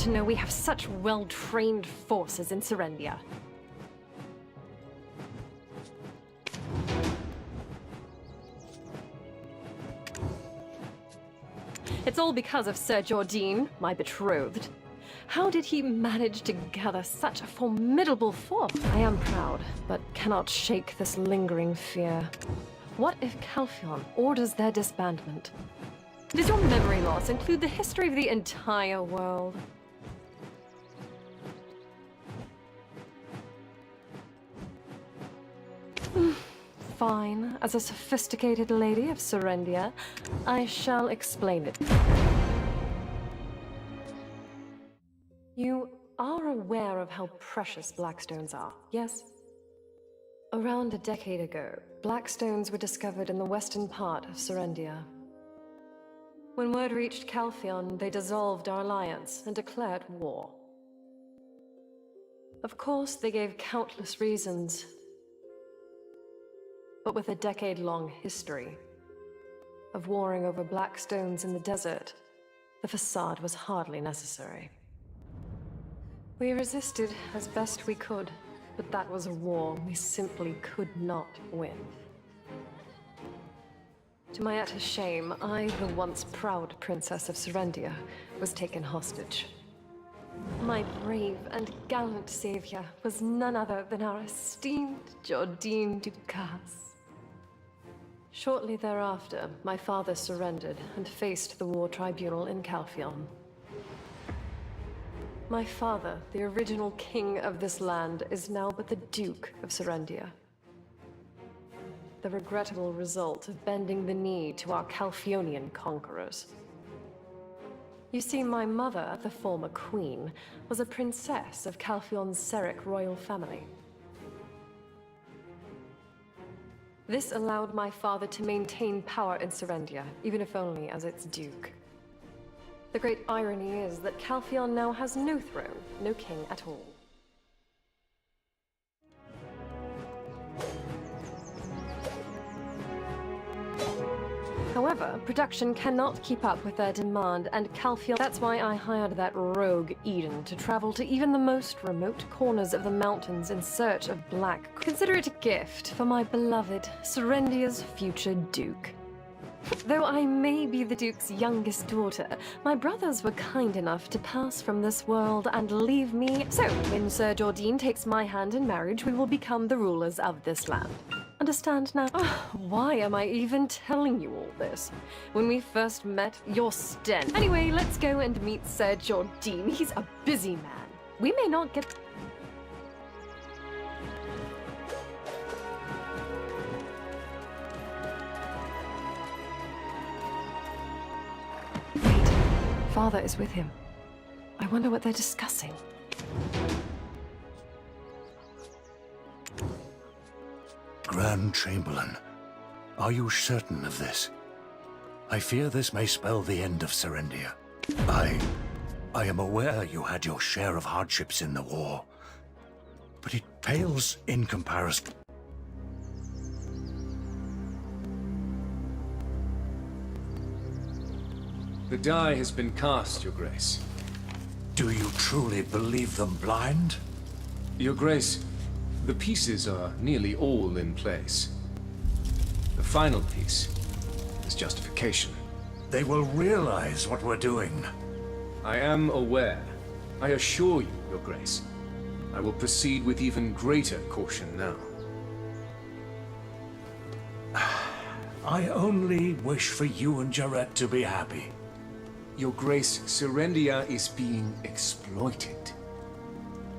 to know we have such well-trained forces in Serendia. It's all because of Sir Jordine, my betrothed. How did he manage to gather such a formidable force? I am proud, but cannot shake this lingering fear. What if Calpheon orders their disbandment? Does your memory loss include the history of the entire world? Fine. As a sophisticated lady of Serendia, I shall explain it. You are aware of how precious blackstones are, yes? Around a decade ago, blackstones were discovered in the western part of Serendia. When word reached Calpheon, they dissolved our alliance and declared war. Of course, they gave countless reasons. But with a decade-long history of warring over blackstones in the desert, the facade was hardly necessary. We resisted as best we could, but that was a war we simply could not win. To my utter shame, I, the once proud princess of Serendia, was taken hostage. My brave and gallant savior was none other than our esteemed Jordine Ducasse. Shortly thereafter, my father surrendered and faced the war tribunal in Calpheon. My father, the original king of this land, is now but the Duke of Serendia. The regrettable result of bending the knee to our Calpheonian conquerors. You see, my mother, the former queen, was a princess of Calpheon's Seric royal family. This allowed my father to maintain power in Serendia, even if only as its duke. The great irony is that Calpheon now has no throne, no king at all. However, production cannot keep up with their demand, and Calpheon... That's why I hired that rogue Eden to travel to even the most remote corners of the mountains in search of black... Consider it a gift for my beloved Serendia's future duke. Though I may be the Duke's youngest daughter, my brothers were kind enough to pass from this world and leave me... So, when Sir Jordine takes my hand in marriage, we will become the rulers of this land. Understand now? Oh, why am I even telling you all this? When we first met, you're stench. Anyway, let's go and meet Sir Jordine. He's a busy man. We may not get... Wait, Father is with him. I wonder what they're discussing. Grand Chamberlain, are you certain of this? I fear this may spell the end of Serendia. I am aware you had your share of hardships in the war, but it pales in comparison. The die has been cast, Your Grace. Do you truly believe them blind? Your Grace, the pieces are nearly all in place. The final piece is justification. They will realize what we're doing. I am aware. I assure you, Your Grace. I will proceed with even greater caution now. I only wish for you and Jarrett to be happy. Your Grace, Serendia is being exploited.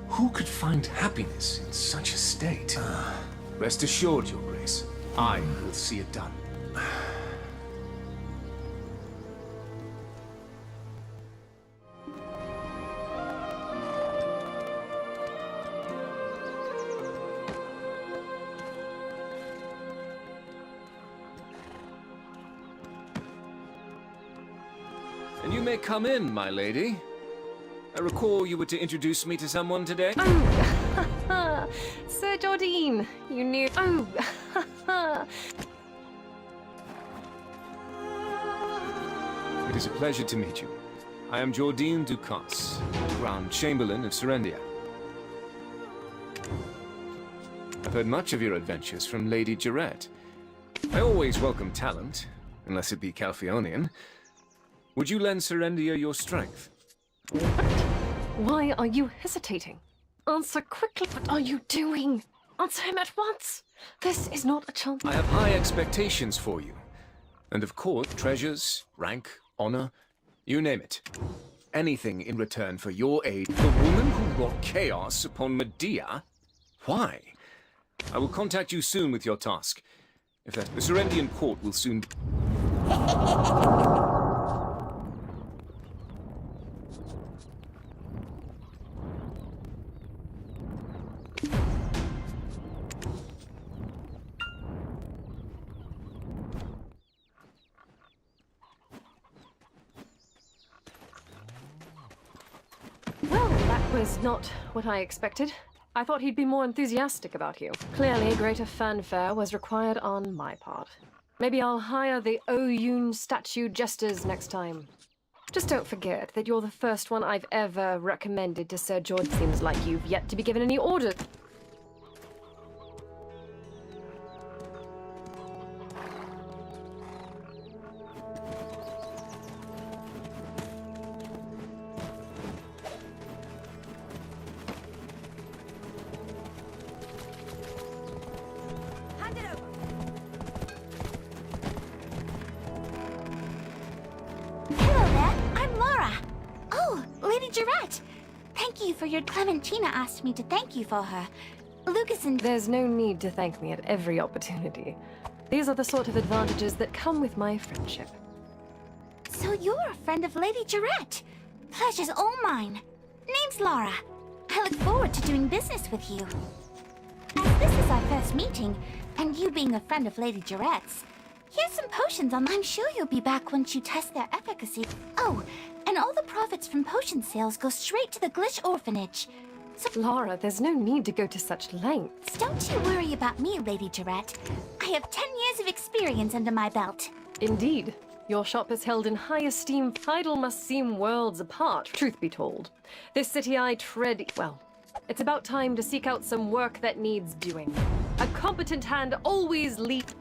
Who could find happiness in such a state? Rest assured, Your Grace, I will see it done. And you may come in, my lady. I recall you were to introduce me to someone today. Oh, Sir Jordine, you knew... Oh, It is a pleasure to meet you. I am Jordine Ducasse. Grand Chamberlain of Serendia. I've heard much of your adventures from Lady Jarette. I always welcome talent, unless it be Calphionian. Would you lend Serendia your strength? Why are you hesitating? Answer quickly. What are you doing? Answer him at once. This is not a chance. I have high expectations for you. And of course, treasures, rank, honor, you name it. Anything in return for your aid. The woman who wrought chaos upon Medea? Why? I will contact you soon with your task. If that, the Serendian court will soon... Well, that was not what I expected. I thought he'd be more enthusiastic about you. Clearly, greater fanfare was required on my part. Maybe I'll hire the Oyun statue jesters next time. Just don't forget that you're the first one I've ever recommended to Sir George. Seems like you've yet to be given any orders. Hello there, I'm Laura. Oh, Lady Jarette. Thank you for your... Clementina asked me to thank you for her. Lucas and... There's no need to thank me at every opportunity. These are the sort of advantages that come with my friendship. So you're a friend of Lady Jarette. Pleasure's all mine. Name's Laura. I look forward to doing business with you. As this is our first meeting, and you being a friend of Lady Jarette's, here's some potions on... I'm sure you'll be back once you test their efficacy. Oh, and all the profits from potion sales go straight to the Glitch Orphanage. So... Laura, there's no need to go to such lengths. Don't you worry about me, Lady Jarette. I have 10 years of experience under my belt. Indeed. Your shop is held in high esteem. Idle must seem worlds apart, truth be told. This city I tread... Well, it's about time to seek out some work that needs doing. A competent hand always leads...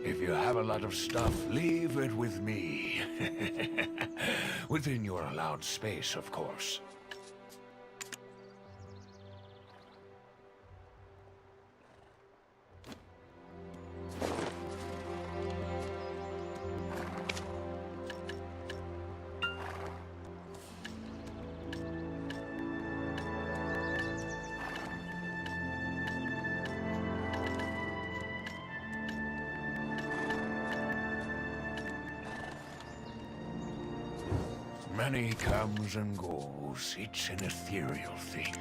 If you have a lot of stuff, leave it with me. Within your allowed space, of course. Money comes and goes. It's an ethereal thing.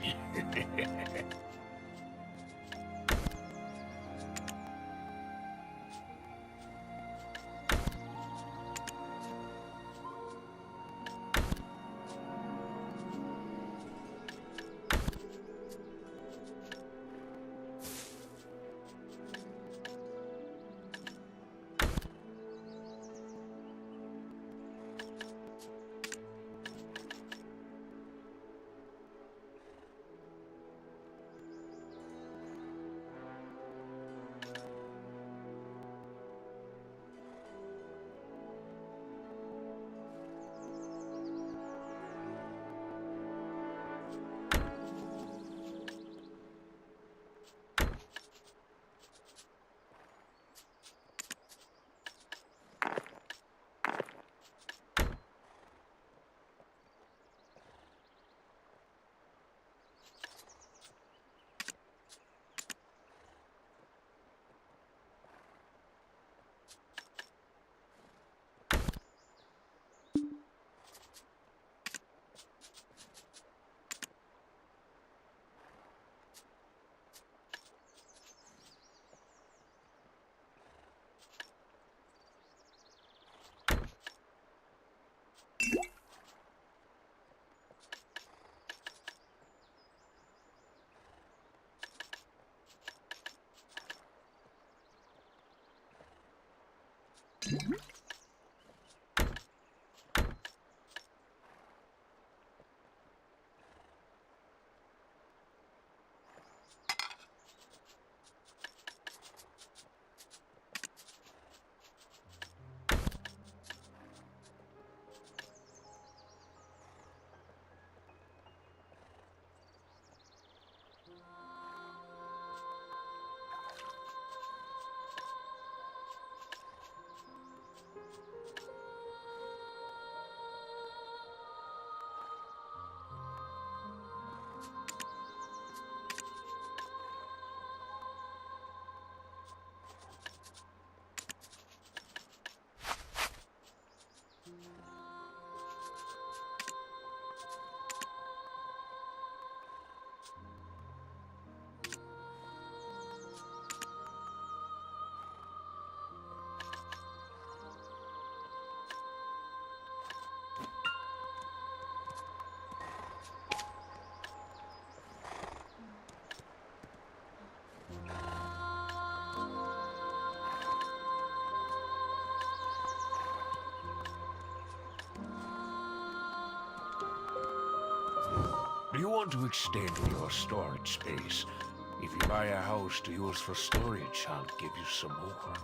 You want to extend your storage space. If you buy a house to use for storage, I'll give you some more.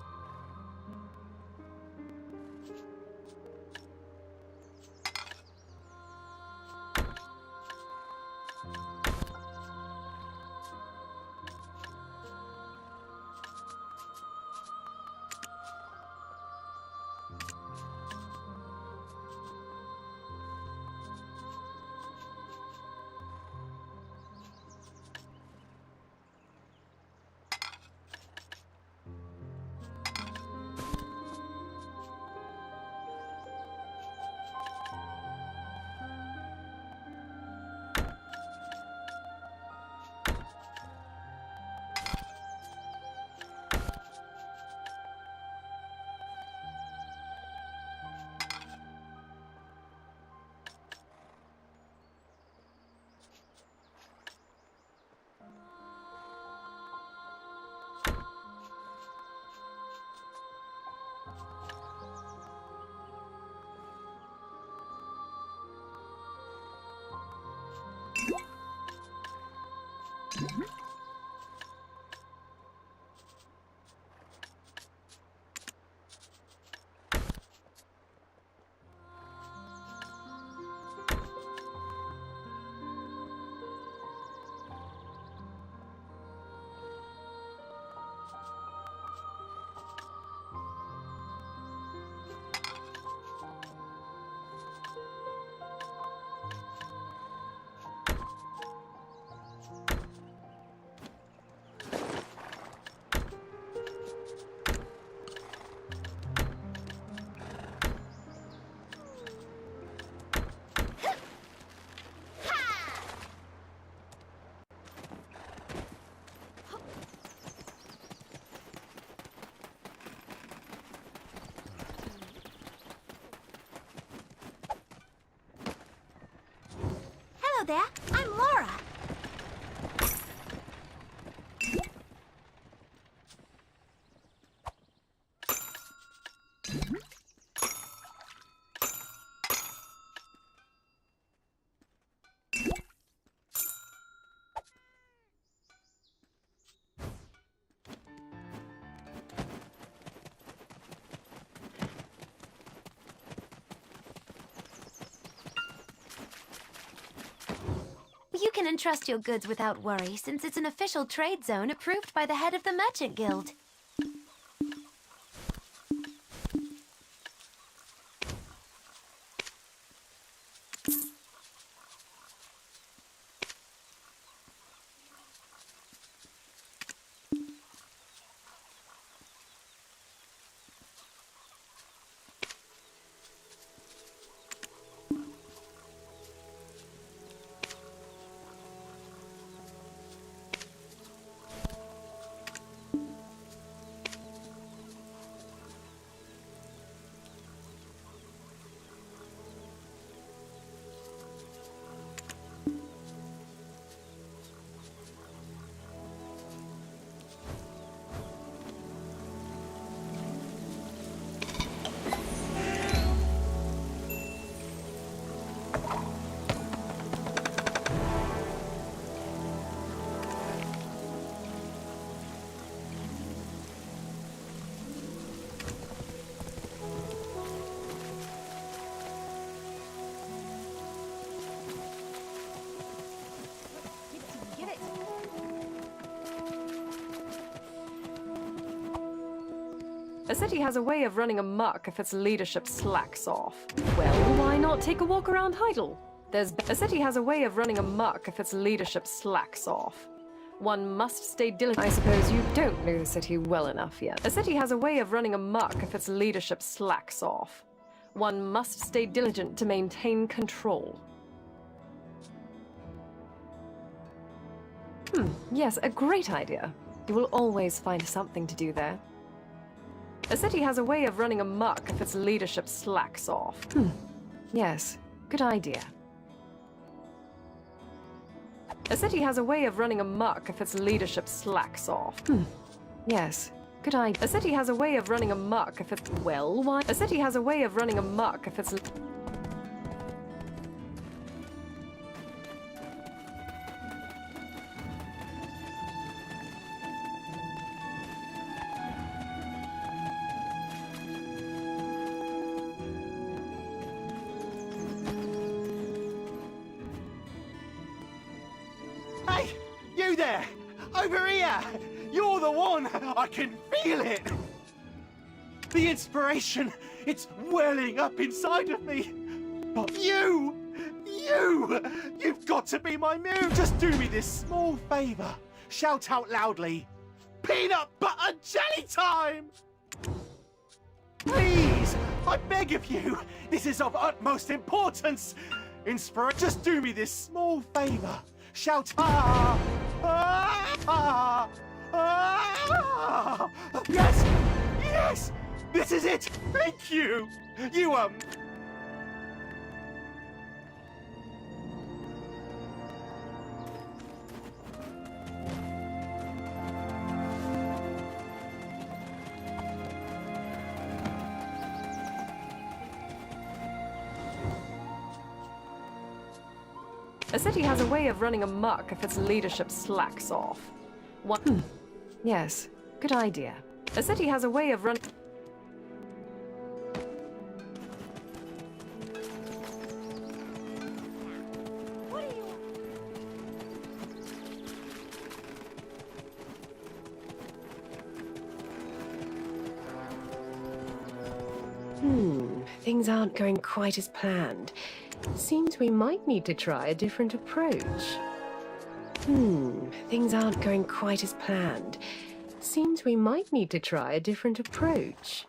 Hello there, I'm Laura. You can entrust your goods without worry, since it's an official trade zone approved by the head of the Merchant Guild. A city has a way of running amok if its leadership slacks off. Well, why not take a walk around Heidel? A city has a way of running amok if its leadership slacks off. One must stay diligent. I suppose you don't know the city well enough yet. A city has a way of running amok if its leadership slacks off. One must stay diligent to maintain control. Yes, a great idea. You will always find something to do there. A city has a way of running amok if its leadership slacks off. Yes, good idea. A city has a way of running amok if its leadership slacks off. Yes, good idea. A city has a way of running amok if it's... Well, why? A city has a way of running amok if it's... Over here! You're the one! I can feel it! The inspiration, it's welling up inside of me. But you've got to be my muse. Just do me this small favor. Shout out loudly, peanut butter jelly time! Please, I beg of you, this is of utmost importance. Just do me this small favor. Shout Yes! Yes! This is it! Thank you! You, A city has a way of running amok if its leadership slacks off. Yes, good idea. A city has a way of running... Things aren't going quite as planned. Seems we might need to try a different approach. Things aren't going quite as planned. Seems we might need to try a different approach.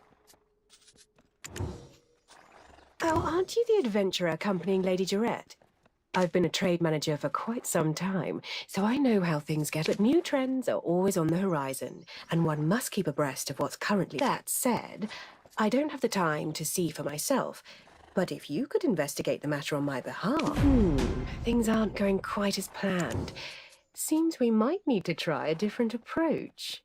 Oh, aren't you the adventurer accompanying Lady Jarrett? I've been a trade manager for quite some time, so I know how things get, but new trends are always on the horizon, and one must keep abreast of what's currently... That said, I don't have the time to see for myself, but if you could investigate the matter on my behalf... Things aren't going quite as planned. Seems we might need to try a different approach.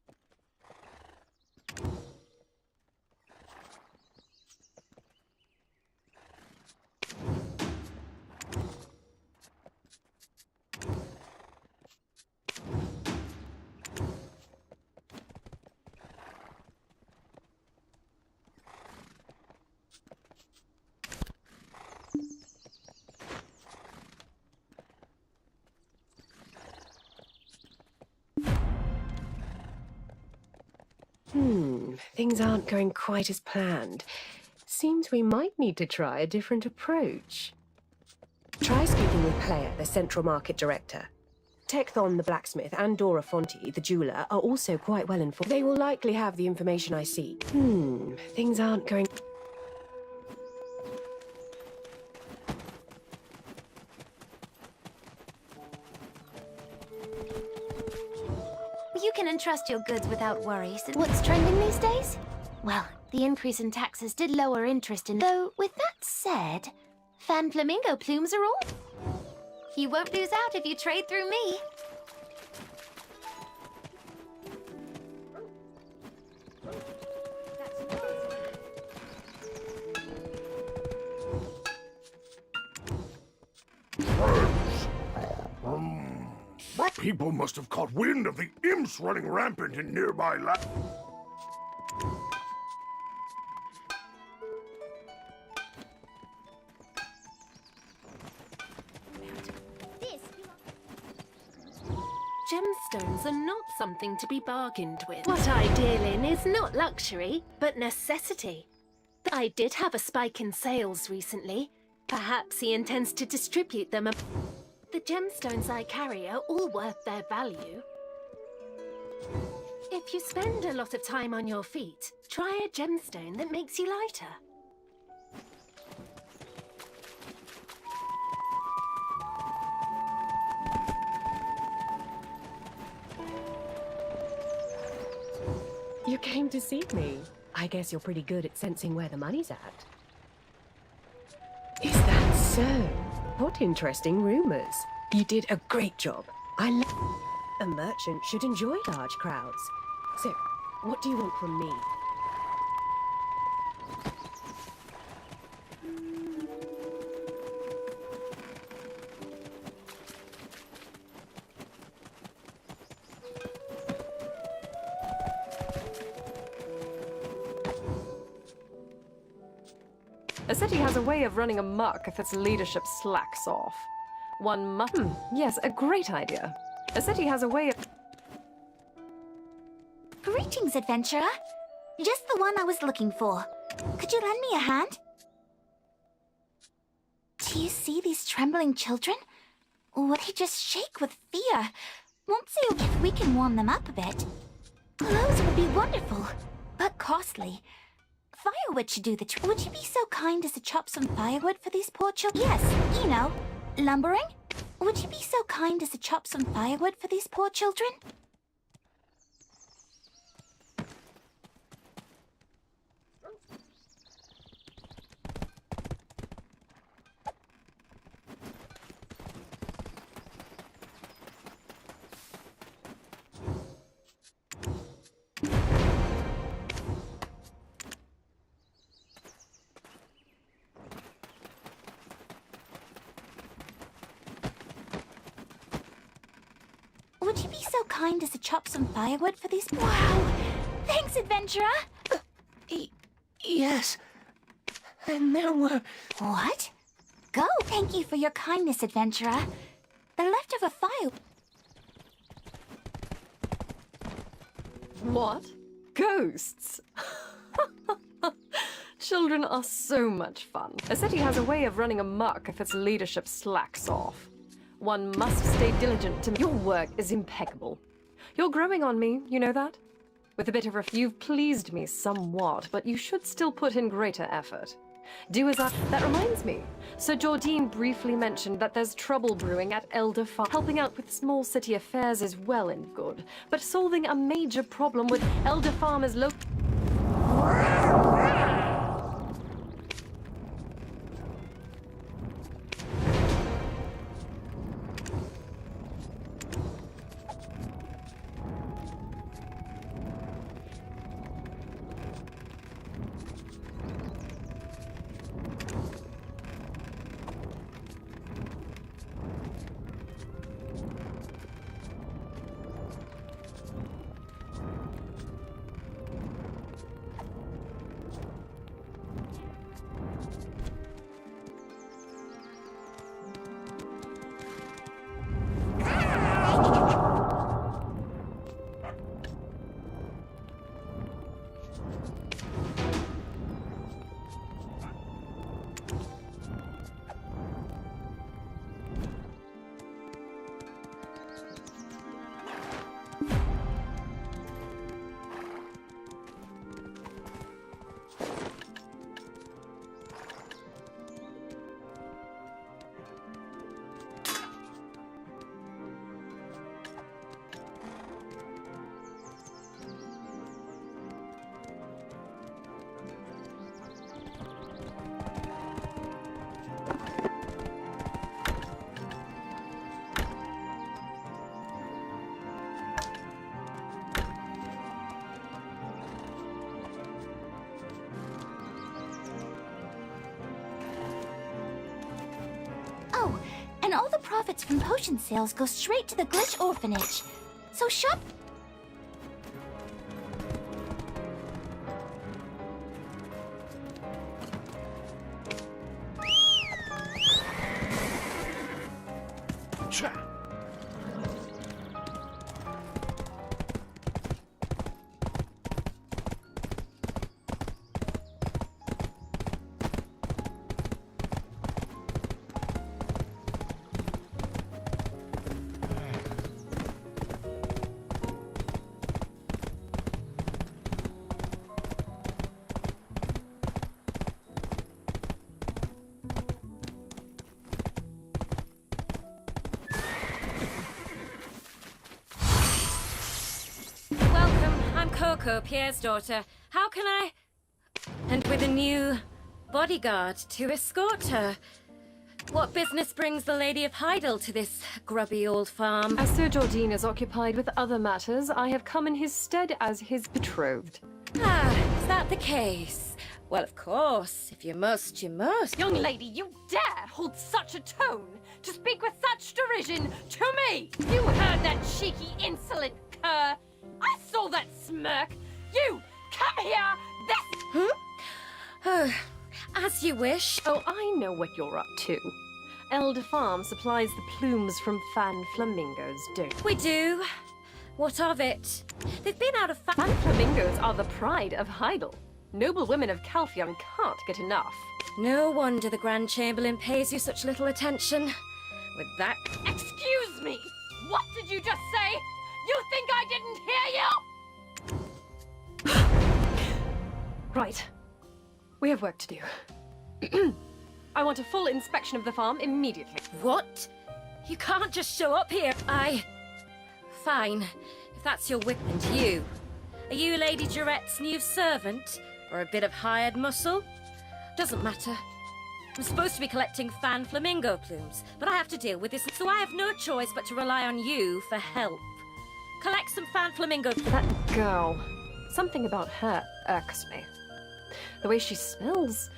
Things aren't going quite as planned. Seems we might need to try a different approach. Try speaking with Player, the Central Market Director. Tekthon, the blacksmith, and Dora Fonte, the jeweler, are also quite well informed. They will likely have the information I seek. Things aren't going... You can entrust your goods without worries. What's trending these days? Well, the increase in taxes did lower interest in... Though, with that said, fan flamingo plumes are all... You won't lose out if you trade through me. My people must have caught wind of the imps running rampant in nearby lands. Gemstones are not something to be bargained with. What I deal in is not luxury, but necessity. I did have a spike in sales recently. Perhaps he intends to distribute them. The gemstones I carry are all worth their value. If you spend a lot of time on your feet, try a gemstone that makes you lighter. You came to see me. I guess you're pretty good at sensing where the money's at. Is that so? What interesting rumors. You did a great job. A merchant should enjoy large crowds. So, what do you want from me? A city has a way of running amok if its leadership slacks off. One must... Yes, a great idea. A city has a way of... Greetings, adventurer. Just the one I was looking for. Could you lend me a hand? Do you see these trembling children? Would they just shake with fear? Won't see if we can warm them up a bit. Clothes would be wonderful, but costly. Firewood should do the trick. Would you be so kind as to chop some firewood for these poor children? Yes, you know, lumbering? Would you be so kind as to chop some firewood for these poor children? Would you be so kind as to chop some firewood for these... Wow! Thanks, adventurer! Yes. And there were... What? Go! Thank you for your kindness, adventurer. The leftover fire... What? Ghosts? Children are so much fun. A city has a way of running amok if its leadership slacks off. One must stay diligent to... Your work is impeccable. You're growing on me, you know that? With a bit of you've pleased me somewhat, but you should still put in greater effort. Do as I... That reminds me. Sir Jordine briefly mentioned that there's trouble brewing at Elder Farm. Helping out with small city affairs is well and good, but solving a major problem with Elder Farmers local... Oh, and all the profits from potion sales go straight to the Glitch Orphanage. So shop... Coco, Pierre's daughter. How can I... And with a new bodyguard to escort her. What business brings the Lady of Hydel to this grubby old farm? As Sir Jordine is occupied with other matters, I have come in his stead as his betrothed. Ah, is that the case? Well, of course. If you must, you must. Young lady, you dare hold such a tone to speak with such derision to me! You heard that cheeky, insolent cur! I saw that smirk! You! Come here! This... Huh? As you wish. Oh, I know what you're up to. Elder Farm supplies the plumes from fan flamingos, don't We do. What of it? They've been out of Fan flamingos are the pride of Heidel. Noble women of Calphion can't get enough. No wonder the Grand Chamberlain pays you such little attention. With that... Excuse me! What did you just say? You think I didn't hear you? Right. We have work to do. I want a full inspection of the farm immediately. What? You can't just show up here. Fine. If that's your whip and you. Are you Lady Durette's new servant? Or a bit of hired muscle? Doesn't matter. I'm supposed to be collecting fan flamingo plumes, but I have to deal with this, so I have no choice but to rely on you for help. Collect some fan flamingo... That girl. Something about her irks me. The way she smells...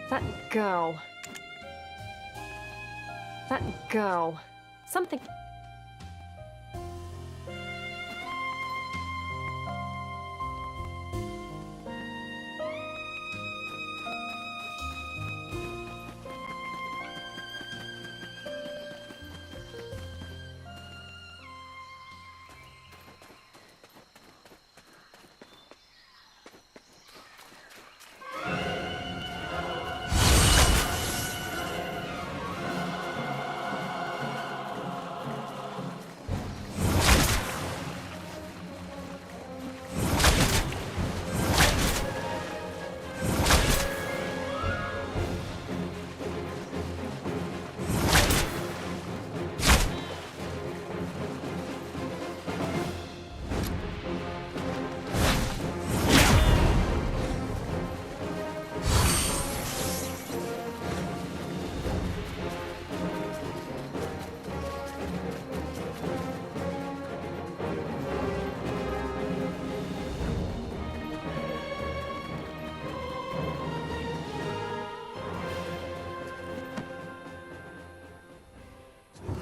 That girl. That girl. Something...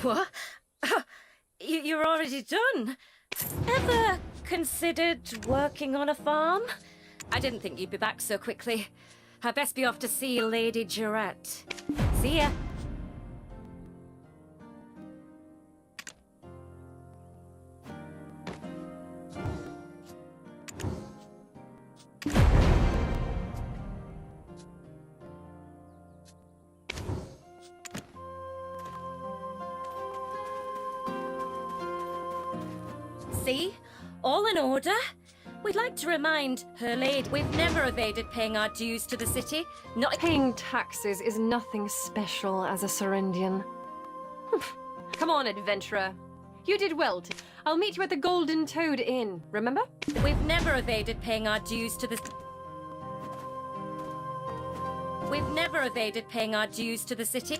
What? You're already done? Ever considered working on a farm? I didn't think you'd be back so quickly. I'd best be off to see Lady Durette. See ya. See? All in order? We'd like to remind her lady we've never evaded paying our dues to the city. Not Paying taxes is nothing special as a Serendian. Come on, adventurer. You did well. I'll meet you at the Golden Toad Inn, remember? We've never evaded paying our dues to the... We've never evaded paying our dues to the city.